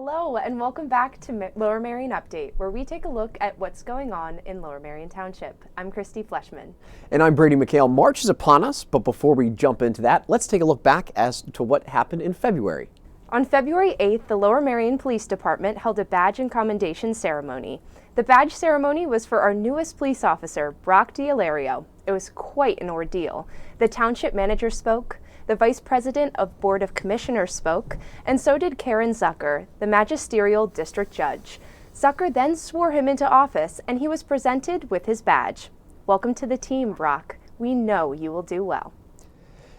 Hello and welcome back to Lower Merion Update, where we take a look at what's going on in Lower Merion Township. I'm Christy Fleshman. And I'm Brady McHale. March is upon us, but before we jump into that, let's take a look back as to what happened in February. On February 8th, the Lower Merion Police Department held a badge and commendation ceremony. The badge ceremony was for our newest police officer, Brock D'Hilario. It was quite an ordeal. The township manager spoke, the Vice President of Board of Commissioners spoke, and so did Karen Zucker, the magisterial district judge. Zucker then swore him into office, and he was presented with his badge. Welcome to the team, Brock. We know you will do well.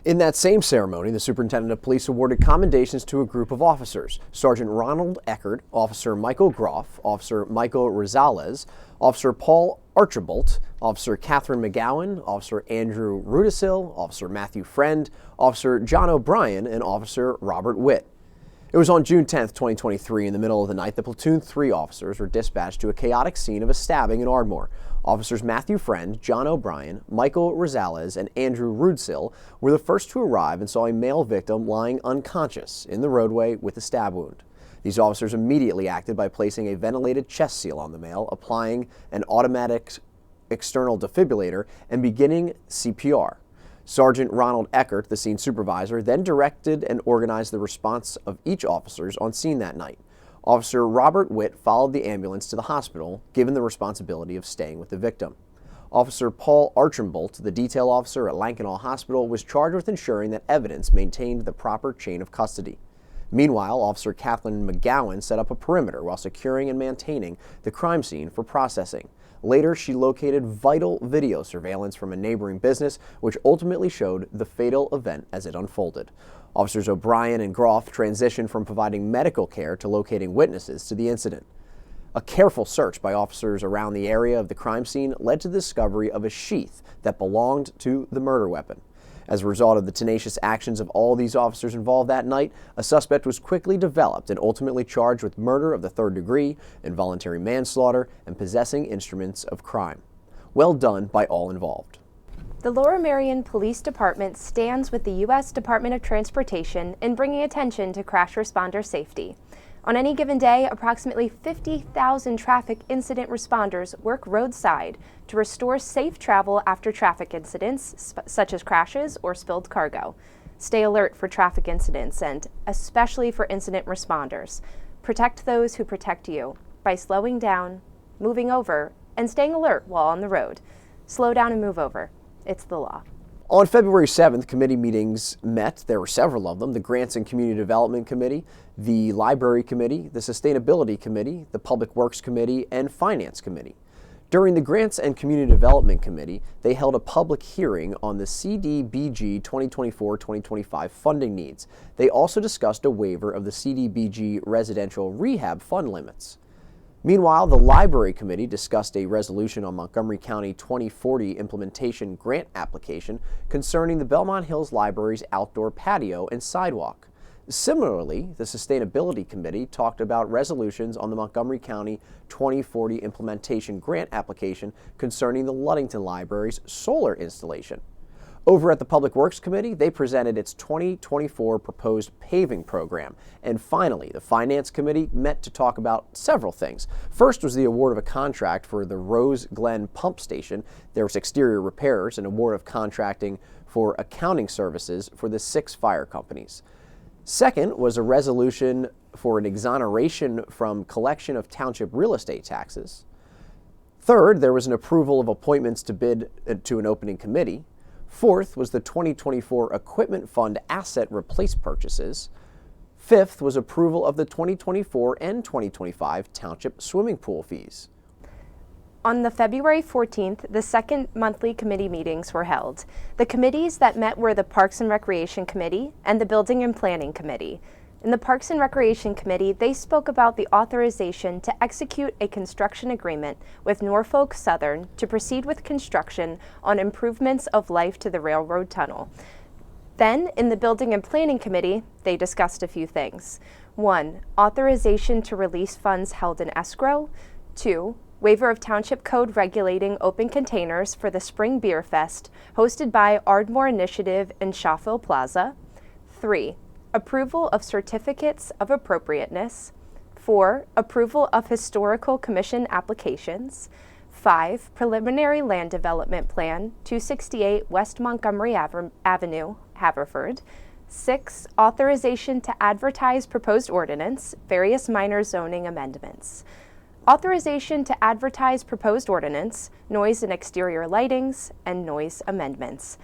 In that same ceremony, the superintendent of police awarded commendations to a group of officers: Sergeant Ronald Eckert, Officer Michael Groff, Officer Michael Rosales, Officer Paul Archibald, Officer Catherine McGowan, Officer Andrew Rudisil, Officer Matthew Friend, Officer John O'Brien, and Officer Robert Witt. It was on June 10th, 2023, in the middle of the night, that Platoon 3 officers were dispatched to a chaotic scene of a stabbing in Ardmore. Officers Matthew Friend, John O'Brien, Michael Rosales, and Andrew Rudisil were the first to arrive and saw a male victim lying unconscious in the roadway with a stab wound. These officers immediately acted by placing a ventilated chest seal on the male, applying an automatic external defibrillator, and beginning CPR. Sergeant Ronald Eckert, the scene supervisor, then directed and organized the response of each officer on scene that night. Officer Robert Witt followed the ambulance to the hospital, given the responsibility of staying with the victim. Officer Paul Archibald, the detail officer at Lankenau Hospital, was charged with ensuring that evidence maintained the proper chain of custody. Meanwhile, Officer Catherine McGowan set up a perimeter while securing and maintaining the crime scene for processing. Later, she located vital video surveillance from a neighboring business, which ultimately showed the fatal event as it unfolded. Officers O'Brien and Groff transitioned from providing medical care to locating witnesses to the incident. A careful search by officers around the area of the crime scene led to the discovery of a sheath that belonged to the murder weapon. As a result of the tenacious actions of all these officers involved that night, a suspect was quickly developed and ultimately charged with murder of the third degree, involuntary manslaughter, and possessing instruments of crime. Well done by all involved. The Lower Merion Police Department stands with the U.S. Department of Transportation in bringing attention to crash responder safety. On any given day, approximately 50,000 traffic incident responders work roadside to restore safe travel after traffic incidents, such as crashes or spilled cargo. Stay alert for traffic incidents and especially for incident responders. Protect those who protect you by slowing down, moving over, and staying alert while on the road. Slow down and move over. It's the law. On February 7th, committee meetings met. There were several of them: the Grants and Community Development Committee, the Library Committee, the Sustainability Committee, the Public Works Committee, and Finance Committee. During the Grants and Community Development Committee, they held a public hearing on the CDBG 2024-2025 funding needs. They also discussed a waiver of the CDBG residential rehab fund limits. Meanwhile, the Library Committee discussed a resolution on Montgomery County 2040 implementation grant application concerning the Belmont Hills Library's outdoor patio and sidewalk. Similarly, the Sustainability Committee talked about resolutions on the Montgomery County 2040 implementation grant application concerning the Ludington Library's solar installation. Over at the Public Works Committee, they presented its 2024 proposed paving program. And finally, the Finance Committee met to talk about several things. First was the award of a contract for the Rose Glen Pump Station. There was exterior repairs, an award of contracting for accounting services for the 6 fire companies. Second was a resolution for an exoneration from collection of township real estate taxes. Third, there was an approval of appointments to bid to an opening committee. Fourth was the 2024 Equipment Fund asset replace purchases. Fifth was approval of the 2024 and 2025 township swimming pool fees. On the February 14th, the second monthly committee meetings were held. The committees that met were the Parks and Recreation Committee and the Building and Planning Committee. In the Parks and Recreation Committee, they spoke about the authorization to execute a construction agreement with Norfolk Southern to proceed with construction on improvements of life to the railroad tunnel. Then, in the Building and Planning Committee, they discussed a few things. 1. Authorization to release funds held in escrow. 2. Waiver of Township Code regulating open containers for the Spring Beer Fest, hosted by Ardmore Initiative in Shawville Plaza. 3. Approval of certificates of appropriateness. 4. Approval of historical commission applications. 5. Preliminary land development plan, 268 West Montgomery Avenue, Haverford. 6. Authorization to advertise proposed ordinance, various minor zoning amendments. Authorization to advertise proposed ordinance, noise and exterior lightings, and noise amendments.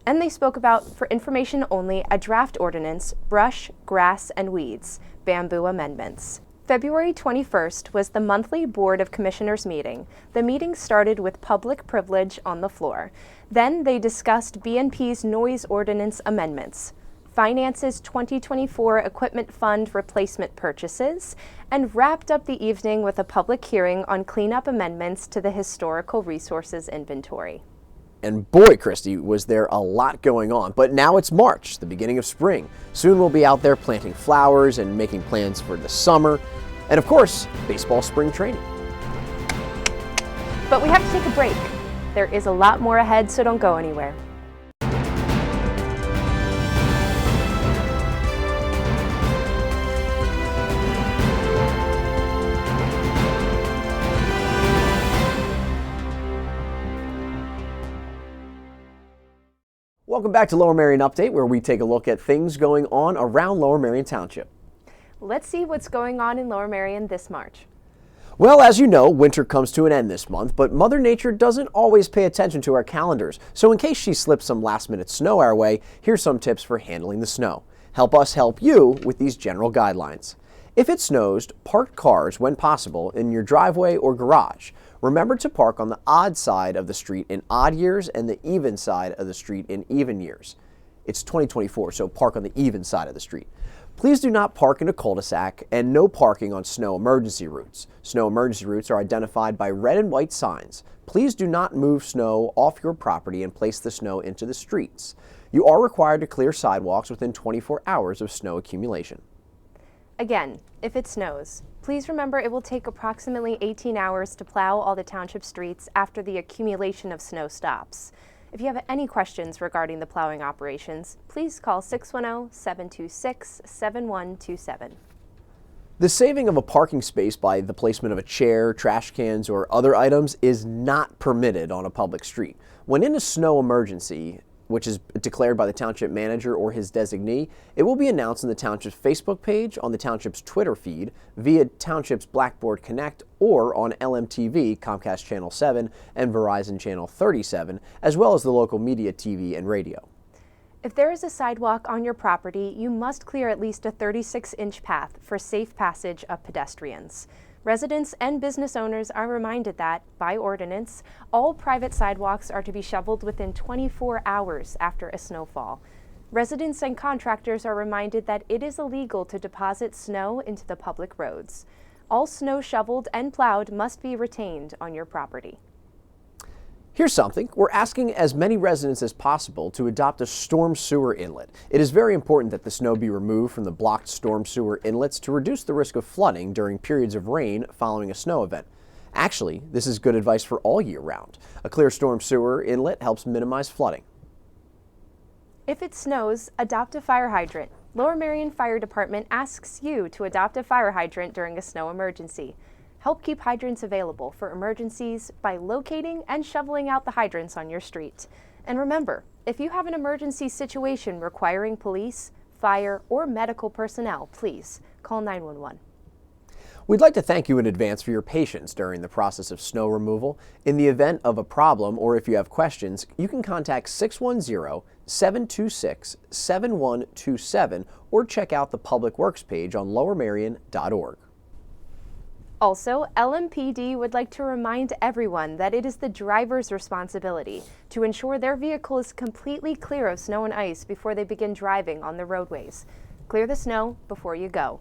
And they spoke about, for information only, a draft ordinance, brush, grass, and weeds, bamboo amendments. February 21st was the monthly Board of Commissioners meeting. The meeting started with public privilege on the floor. Then they discussed BNP's noise ordinance amendments, Finance's 2024 Equipment Fund replacement purchases, and wrapped up the evening with a public hearing on cleanup amendments to the Historical Resources Inventory. And boy, Christy, was there a lot going on. But now it's March, the beginning of spring. Soon we'll be out there planting flowers and making plans for the summer. And of course, baseball spring training. But we have to take a break. There is a lot more ahead, so don't go anywhere. Welcome back to Lower Merion Update, where we take a look at things going on around Lower Merion Township. Let's see what's going on in Lower Merion this March. Well, as you know, winter comes to an end this month, but Mother Nature doesn't always pay attention to our calendars. So in case she slips some last-minute snow our way, here's some tips for handling the snow. Help us help you with these general guidelines. If it snows, park cars when possible in your driveway or garage. Remember to park on the odd side of the street in odd years and the even side of the street in even years. It's 2024, so park on the even side of the street. Please do not park in a cul-de-sac, and no parking on snow emergency routes. Snow emergency routes are identified by red and white signs. Please do not move snow off your property and place the snow into the streets. You are required to clear sidewalks within 24 hours of snow accumulation. Again, if it snows, please remember it will take approximately 18 hours to plow all the township streets after the accumulation of snow stops. If you have any questions regarding the plowing operations, please call 610-726-7127. The saving of a parking space by the placement of a chair, trash cans, or other items is not permitted on a public street. When in a snow emergency, which is declared by the township manager or his designee, it will be announced on the township's Facebook page, on the township's Twitter feed, via township's Blackboard Connect, or on LMTV, Comcast Channel 7, and Verizon Channel 37, as well as the local media TV and radio. If there is a sidewalk on your property, you must clear at least a 36-inch path for safe passage of pedestrians. Residents and business owners are reminded that, by ordinance, all private sidewalks are to be shoveled within 24 hours after a snowfall. Residents and contractors are reminded that it is illegal to deposit snow into the public roads. All snow shoveled and plowed must be retained on your property. Here's something. We're asking as many residents as possible to adopt a storm sewer inlet. It is very important that the snow be removed from the blocked storm sewer inlets to reduce the risk of flooding during periods of rain following a snow event. Actually, this is good advice for all year round. A clear storm sewer inlet helps minimize flooding. If it snows, adopt a fire hydrant. Lower Merion Fire Department asks you to adopt a fire hydrant during a snow emergency. Help keep hydrants available for emergencies by locating and shoveling out the hydrants on your street. And remember, if you have an emergency situation requiring police, fire, or medical personnel, please call 911. We'd like to thank you in advance for your patience during the process of snow removal. In the event of a problem or if you have questions, you can contact 610-726-7127 or check out the Public Works page on lowermerion.org. Also, LMPD would like to remind everyone that it is the driver's responsibility to ensure their vehicle is completely clear of snow and ice before they begin driving on the roadways. Clear the snow before you go.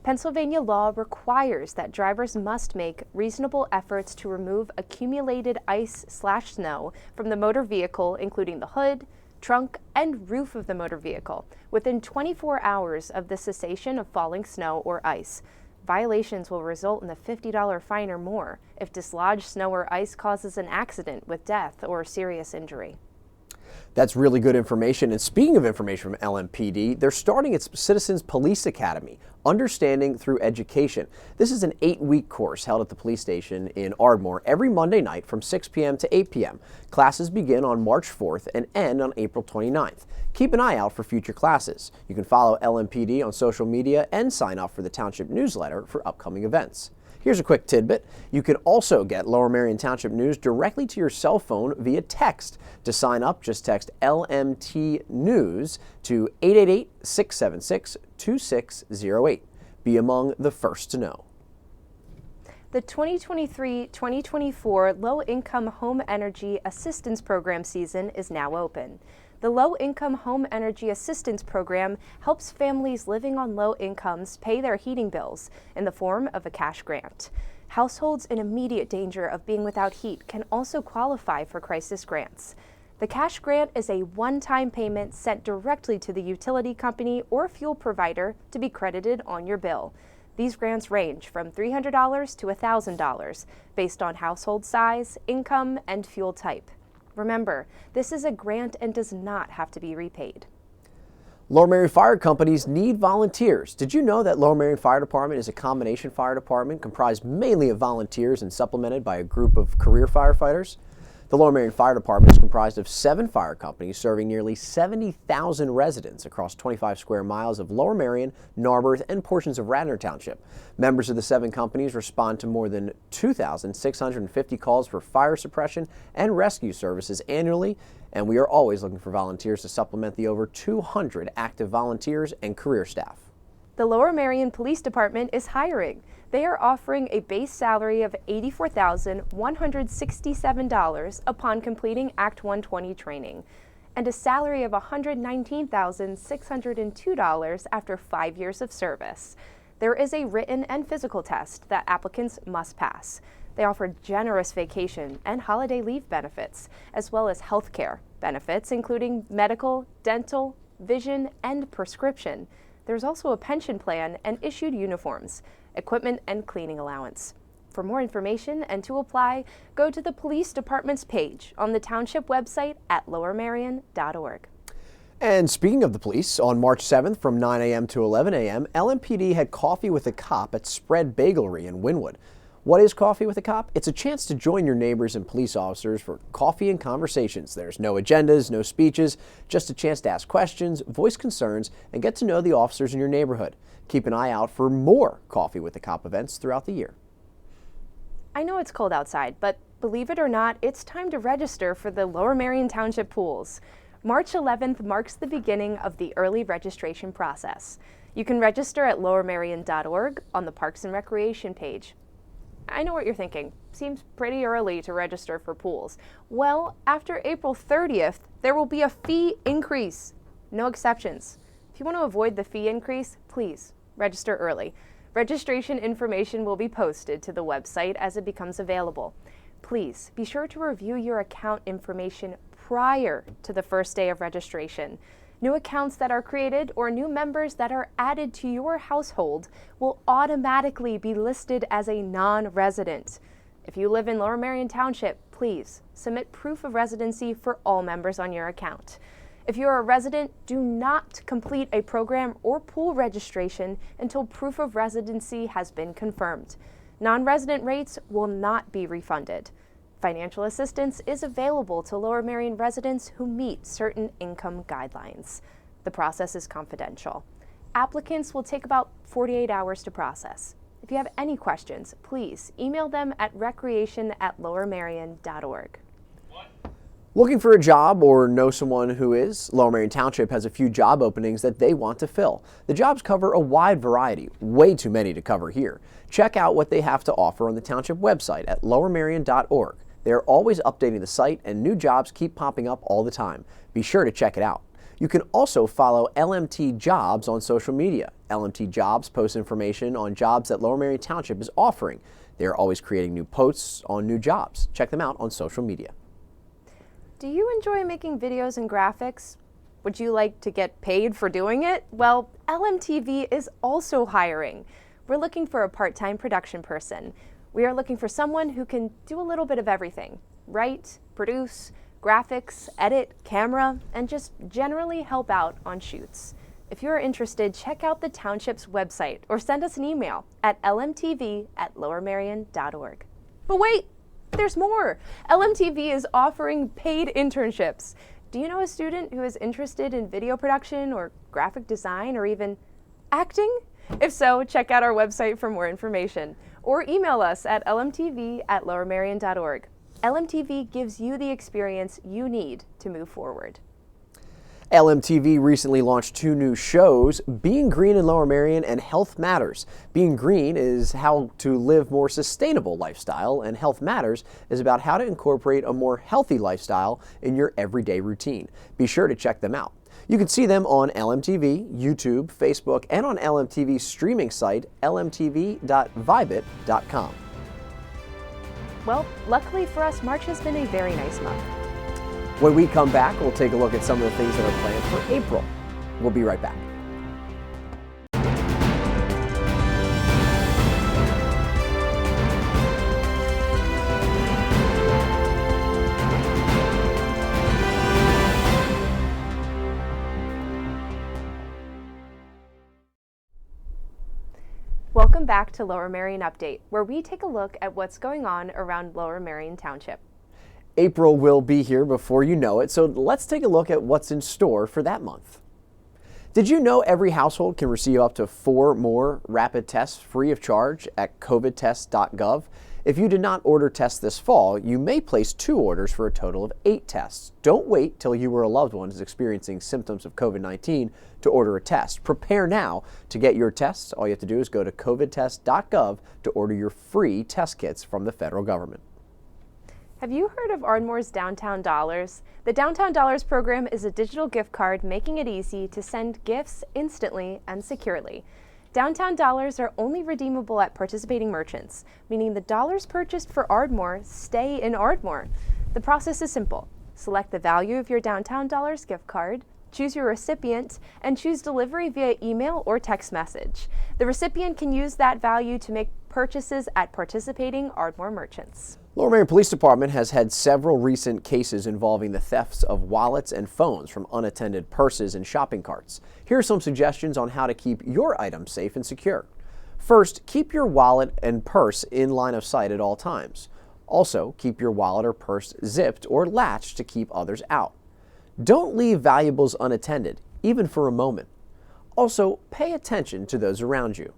Pennsylvania law requires that drivers must make reasonable efforts to remove accumulated ice/snow from the motor vehicle, including the hood, trunk, and roof of the motor vehicle, within 24 hours of the cessation of falling snow or ice. Violations will result in a $50 fine or more if dislodged snow or ice causes an accident with death or serious injury. That's really good information. And speaking of information from LMPD, they're starting its Citizens Police Academy, Understanding Through Education. This is an 8-week course held at the police station in Ardmore every Monday night from 6 p.m. to 8 p.m. Classes begin on March 4th and end on April 29th. Keep an eye out for future classes. You can follow LMPD on social media and sign up for the Township newsletter for upcoming events. Here's a quick tidbit. You can also get Lower Merion Township news directly to your cell phone via text. To sign up, just text LMT News to 888-676-2608. Be among the first to know. The 2023-2024 Low-Income Home Energy Assistance Program season is now open. The Low-Income Home Energy Assistance Program helps families living on low incomes pay their heating bills in the form of a cash grant. Households in immediate danger of being without heat can also qualify for crisis grants. The cash grant is a one-time payment sent directly to the utility company or fuel provider to be credited on your bill. These grants range from $300 to $1,000 based on household size, income, and fuel type. Remember, this is a grant and does not have to be repaid. Lower Merion fire companies need volunteers. Did you know that Lower Merion Fire Department is a combination fire department comprised mainly of volunteers and supplemented by a group of career firefighters? The Lower Merion Fire Department is comprised of 7 fire companies serving nearly 70,000 residents across 25 square miles of Lower Merion, Narberth, and portions of Radnor Township. Members of the 7 companies respond to more than 2,650 calls for fire suppression and rescue services annually, and we are always looking for volunteers to supplement the over 200 active volunteers and career staff. The Lower Merion Police Department is hiring. They are offering a base salary of $84,167 upon completing Act 120 training, and a salary of $119,602 after 5 years of service. There is a written and physical test that applicants must pass. They offer generous vacation and holiday leave benefits, as well as health care benefits, including medical, dental, vision, and prescription. There's also a pension plan and issued uniforms, equipment, and cleaning allowance. For more information and to apply, go to the police department's page on the township website at lowermerion.org. And speaking of the police, on March 7th from 9 a.m. to 11 a.m., LMPD had Coffee with a Cop at Spread Bagelery in Wynwood. What is Coffee with a Cop? It's a chance to join your neighbors and police officers for coffee and conversations. There's no agendas, no speeches, just a chance to ask questions, voice concerns, and get to know the officers in your neighborhood. Keep an eye out for more Coffee with a Cop events throughout the year. I know it's cold outside, but believe it or not, it's time to register for the Lower Merion Township pools. March 11th marks the beginning of the early registration process. You can register at lowermerion.org on the Parks and Recreation page. I know what you're thinking. Seems pretty early to register for pools. Well, after April 30th, there will be a fee increase. No exceptions. If you want to avoid the fee increase, please register early. Registration information will be posted to the website as it becomes available. Please be sure to review your account information prior to the first day of registration. New accounts that are created or new members that are added to your household will automatically be listed as a non-resident. If you live in Lower Merion Township, please submit proof of residency for all members on your account. If you're a resident, do not complete a program or pool registration until proof of residency has been confirmed. Non-resident rates will not be refunded. Financial assistance is available to Lower Merion residents who meet certain income guidelines. The process is confidential. Applicants will take about 48 hours to process. If you have any questions, please email them at recreation@lowermerion.org. Looking for a job or know someone who is? Lower Merion Township has a few job openings that they want to fill. The jobs cover a wide variety, way too many to cover here. Check out what they have to offer on the Township website at lowermerion.org. They are always updating the site and new jobs keep popping up all the time. Be sure to check it out. You can also follow LMT Jobs on social media. LMT Jobs posts information on jobs that Lower Merion Township is offering. They are always creating new posts on new jobs. Check them out on social media. Do you enjoy making videos and graphics? Would you like to get paid for doing it? Well, LMTV is also hiring. We're looking for a part-time production person. We are looking for someone who can do a little bit of everything. Write, produce, graphics, edit, camera, and just generally help out on shoots. If you are interested, check out the township's website or send us an email at lmtv@lowermerion.org. But wait, there's more! LMTV is offering paid internships. Do you know a student who is interested in video production or graphic design or even acting? If so, check out our website for more information or email us at lmtv@lowermerion.org. LMTV gives you the experience you need to move forward. LMTV recently launched 2 new shows, Being Green in Lower Merion and Health Matters. Being Green is how to live more sustainable lifestyle, and Health Matters is about how to incorporate a more healthy lifestyle in your everyday routine. Be sure to check them out. You can see them on LMTV, YouTube, Facebook, and on LMTV's streaming site, lmtv.vibit.com. Well, luckily for us, March has been a very nice month. When we come back, we'll take a look at some of the things that are planned for April. We'll be right back. Welcome back to Lower Merion Update, where we take a look at what's going on around Lower Merion Township. April will be here before you know it, so let's take a look at what's in store for that month. Did you know every household can receive up to 4 more rapid tests free of charge at covidtest.gov? If you did not order tests this fall, you may place 2 orders for a total of 8 tests. Don't wait till you or a loved one is experiencing symptoms of COVID-19 to order a test. Prepare now to get your tests. All you have to do is go to covidtest.gov to order your free test kits from the federal government. Have you heard of Ardmore's Downtown Dollars? The Downtown Dollars program is a digital gift card making it easy to send gifts instantly and securely. Downtown Dollars are only redeemable at participating merchants, meaning the dollars purchased for Ardmore stay in Ardmore. The process is simple. Select the value of your Downtown Dollars gift card, choose your recipient, and choose delivery via email or text message. The recipient can use that value to make purchases at participating Ardmore merchants. Lower Merion Police Department has had several recent cases involving the thefts of wallets and phones from unattended purses and shopping carts. Here are some suggestions on how to keep your items safe and secure. First, keep your wallet and purse in line of sight at all times. Also, keep your wallet or purse zipped or latched to keep others out. Don't leave valuables unattended, even for a moment. Also, pay attention to those around you.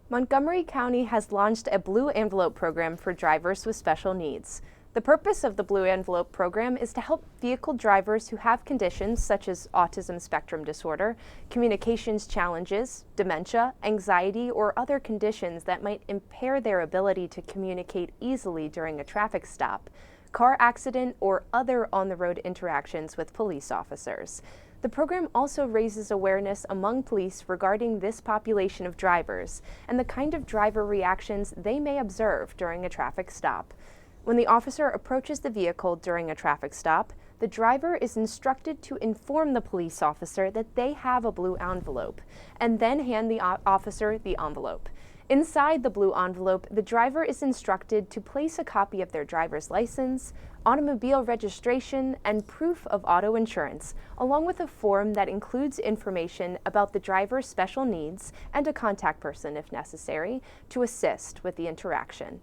Montgomery County has launched a Blue Envelope program for drivers with special needs. The purpose of the Blue Envelope program is to help vehicle drivers who have conditions such as autism spectrum disorder, communications challenges, dementia, anxiety, or other conditions that might impair their ability to communicate easily during a traffic stop, car accident, or other on-the-road interactions with police officers. The program also raises awareness among police regarding this population of drivers and the kind of driver reactions they may observe during a traffic stop. When the officer approaches the vehicle during a traffic stop, the driver is instructed to inform the police officer that they have a blue envelope and then hand the officer the envelope. Inside the blue envelope, the driver is instructed to place a copy of their driver's license, automobile registration, and proof of auto insurance, along with a form that includes information about the driver's special needs and a contact person, if necessary, to assist with the interaction.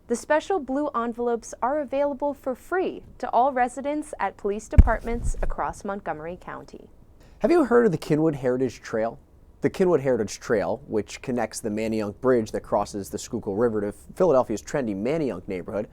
The special blue envelopes are available for free to all residents at police departments across Montgomery County. Have you heard of the Kinwood Heritage Trail? The Kinwood Heritage Trail, which connects the Manayunk Bridge that crosses the Schuylkill River to Philadelphia's trendy Manayunk neighborhood,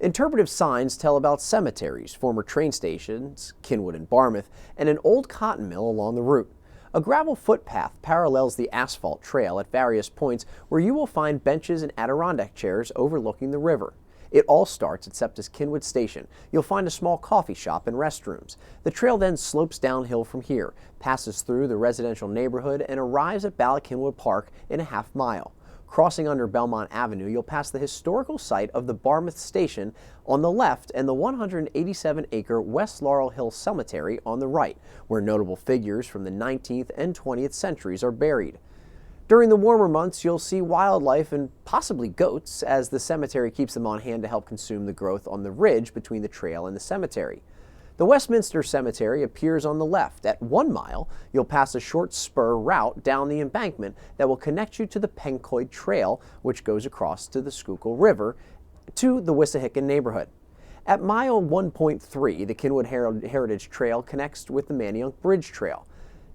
interpretive signs tell about cemeteries, former train stations, Kinwood and Barmouth, and an old cotton mill along the route. A gravel footpath parallels the asphalt trail at various points where you will find benches and Adirondack chairs overlooking the river. It all starts at SEPTA's Kinwood Station. You'll find a small coffee shop and restrooms. The trail then slopes downhill from here, passes through the residential neighborhood, and arrives at Ballackinwood Park in a half mile. Crossing under Belmont Avenue, you'll pass the historical site of the Barmouth Station on the left and the 187-acre West Laurel Hill Cemetery on the right, where notable figures from the 19th and 20th centuries are buried. During the warmer months, you'll see wildlife and possibly goats, as the cemetery keeps them on hand to help consume the growth on the ridge between the trail and the cemetery. The Westminster Cemetery appears on the left. At 1 mile, you'll pass a short spur route down the embankment that will connect you to the Pencoid Trail, which goes across to the Schuylkill River to the Wissahickon neighborhood. At mile 1.3, the Kinwood Heritage Trail connects with the Manayunk Bridge Trail.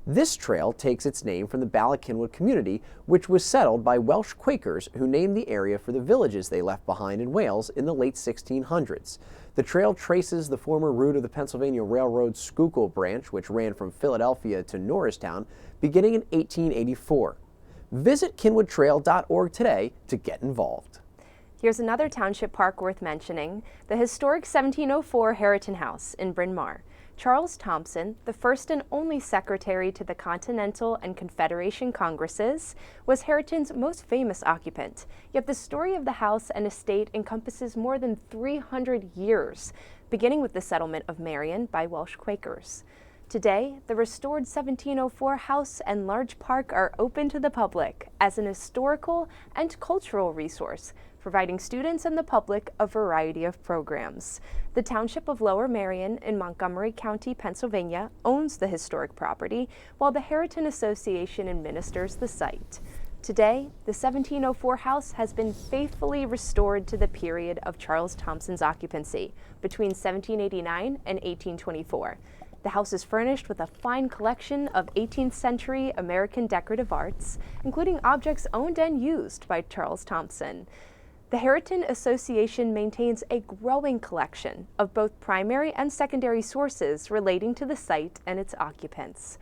This trail takes its name from the Bala-Kinwood community, which was settled by Welsh Quakers who named the area for the villages they left behind in Wales in the late 1600s. The trail traces the former route of the Pennsylvania Railroad Schuylkill branch, which ran from Philadelphia to Norristown, beginning in 1884. Visit kinwoodtrail.org today to get involved. Here's another township park worth mentioning, the historic 1704 Harriton House in Bryn Mawr. Charles Thompson, the first and only secretary to the Continental and Confederation Congresses, was Harriton's most famous occupant. Yet the story of the house and estate encompasses more than 300 years, beginning with the settlement of Merion by Welsh Quakers. Today, the restored 1704 house and large park are open to the public as an historical and cultural resource, providing students and the public a variety of programs. The Township of Lower Merion in Montgomery County, Pennsylvania owns the historic property, while the Harriton Association administers the site. Today, the 1704 house has been faithfully restored to the period of Charles Thompson's occupancy, between 1789 and 1824. The house is furnished with a fine collection of 18th century American decorative arts, including objects owned and used by Charles Thompson. The Harriton Association maintains a growing collection of both primary and secondary sources relating to the site and its occupants.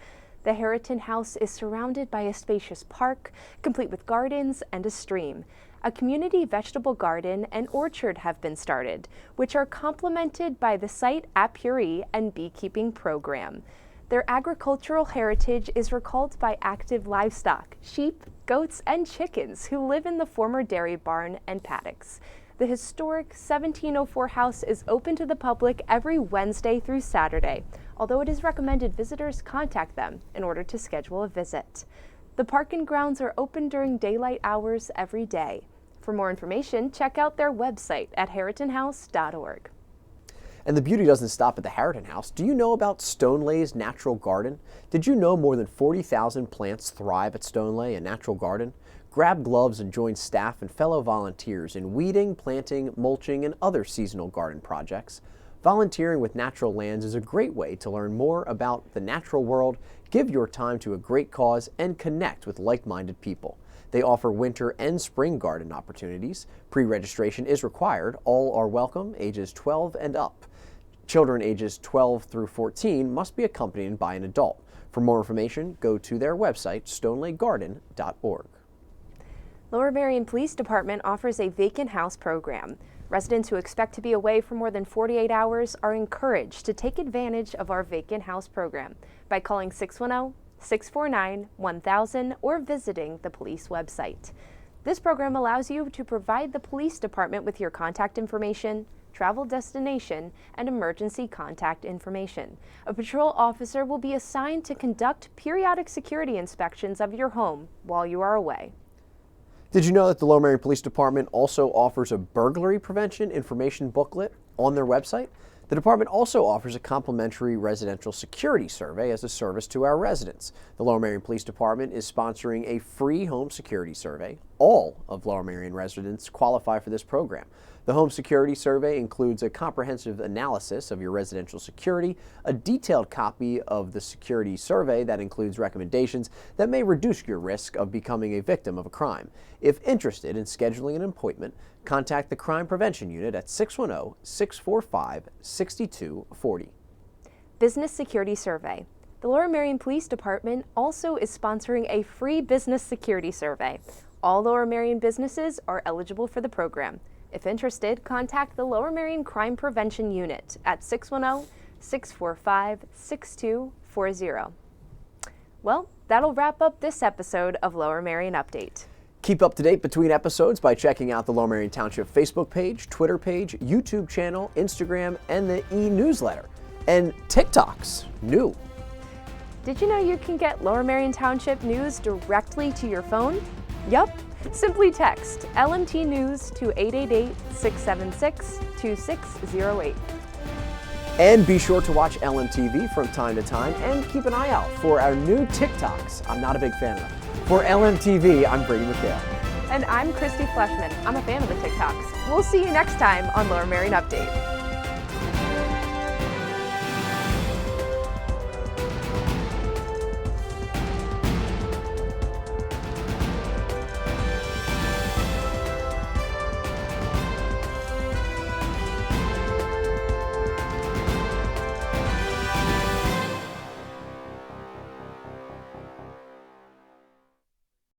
The Harriton House is surrounded by a spacious park, complete with gardens and a stream. A community vegetable garden and orchard have been started, which are complemented by the site apiary and beekeeping program. Their agricultural heritage is recalled by active livestock, sheep, goats, and chickens who live in the former dairy barn and paddocks. The historic 1704 house is open to the public every Wednesday through Saturday, although it is recommended visitors contact them in order to schedule a visit. The park and grounds are open during daylight hours every day. For more information, check out their website at harritonhouse.org. And the beauty doesn't stop at the Harriton House. Do you know about Stonelay's Natural Garden? Did you know more than 40,000 plants thrive at Stonelay, a natural garden? Grab gloves and join staff and fellow volunteers in weeding, planting, mulching, and other seasonal garden projects. Volunteering with Natural Lands is a great way to learn more about the natural world, give your time to a great cause, and connect with like-minded people. They offer winter and spring garden opportunities. Pre-registration is required. All are welcome, ages 12 and up. Children ages 12 through 14 must be accompanied by an adult. For more information, go to their website, stonelaygarden.org. Lower Merion Police Department offers a vacant house program. Residents who expect to be away for more than 48 hours are encouraged to take advantage of our vacant house program by calling 610-649-1000 or visiting the police website. This program allows you to provide the police department with your contact information, travel destination, and emergency contact information. A patrol officer will be assigned to conduct periodic security inspections of your home while you are away. Did you know that the Lower Merion Police Department also offers a burglary prevention information booklet on their website? The department also offers a complimentary residential security survey as a service to our residents. The Lower Merion Police Department is sponsoring a free home security survey. All of Lower Merion residents qualify for this program. The home security survey includes a comprehensive analysis of your residential security, a detailed copy of the security survey that includes recommendations that may reduce your risk of becoming a victim of a crime. If interested in scheduling an appointment, contact the Crime Prevention Unit at 610-645-6240. Business Security Survey. The Lower Merion Police Department also is sponsoring a free business security survey. All Lower Merion businesses are eligible for the program. If interested, contact the Lower Merion Crime Prevention Unit at 610-645-6240. Well, that'll wrap up this episode of Lower Merion Update. Keep up to date between episodes by checking out the Lower Merion Township Facebook page, Twitter page, YouTube channel, Instagram, and the e-newsletter. And TikTok's new. Did you know you can get Lower Merion Township news directly to your phone? Yup. Simply text LMT News to 888-676-2608. And be sure to watch LMTV from time to time and keep an eye out for our new TikToks. I'm not a big fan of them. For LMTV, I'm Brady McHale. And I'm Christy Fleshman. I'm a fan of the TikToks. We'll see you next time on Lower Merion Update.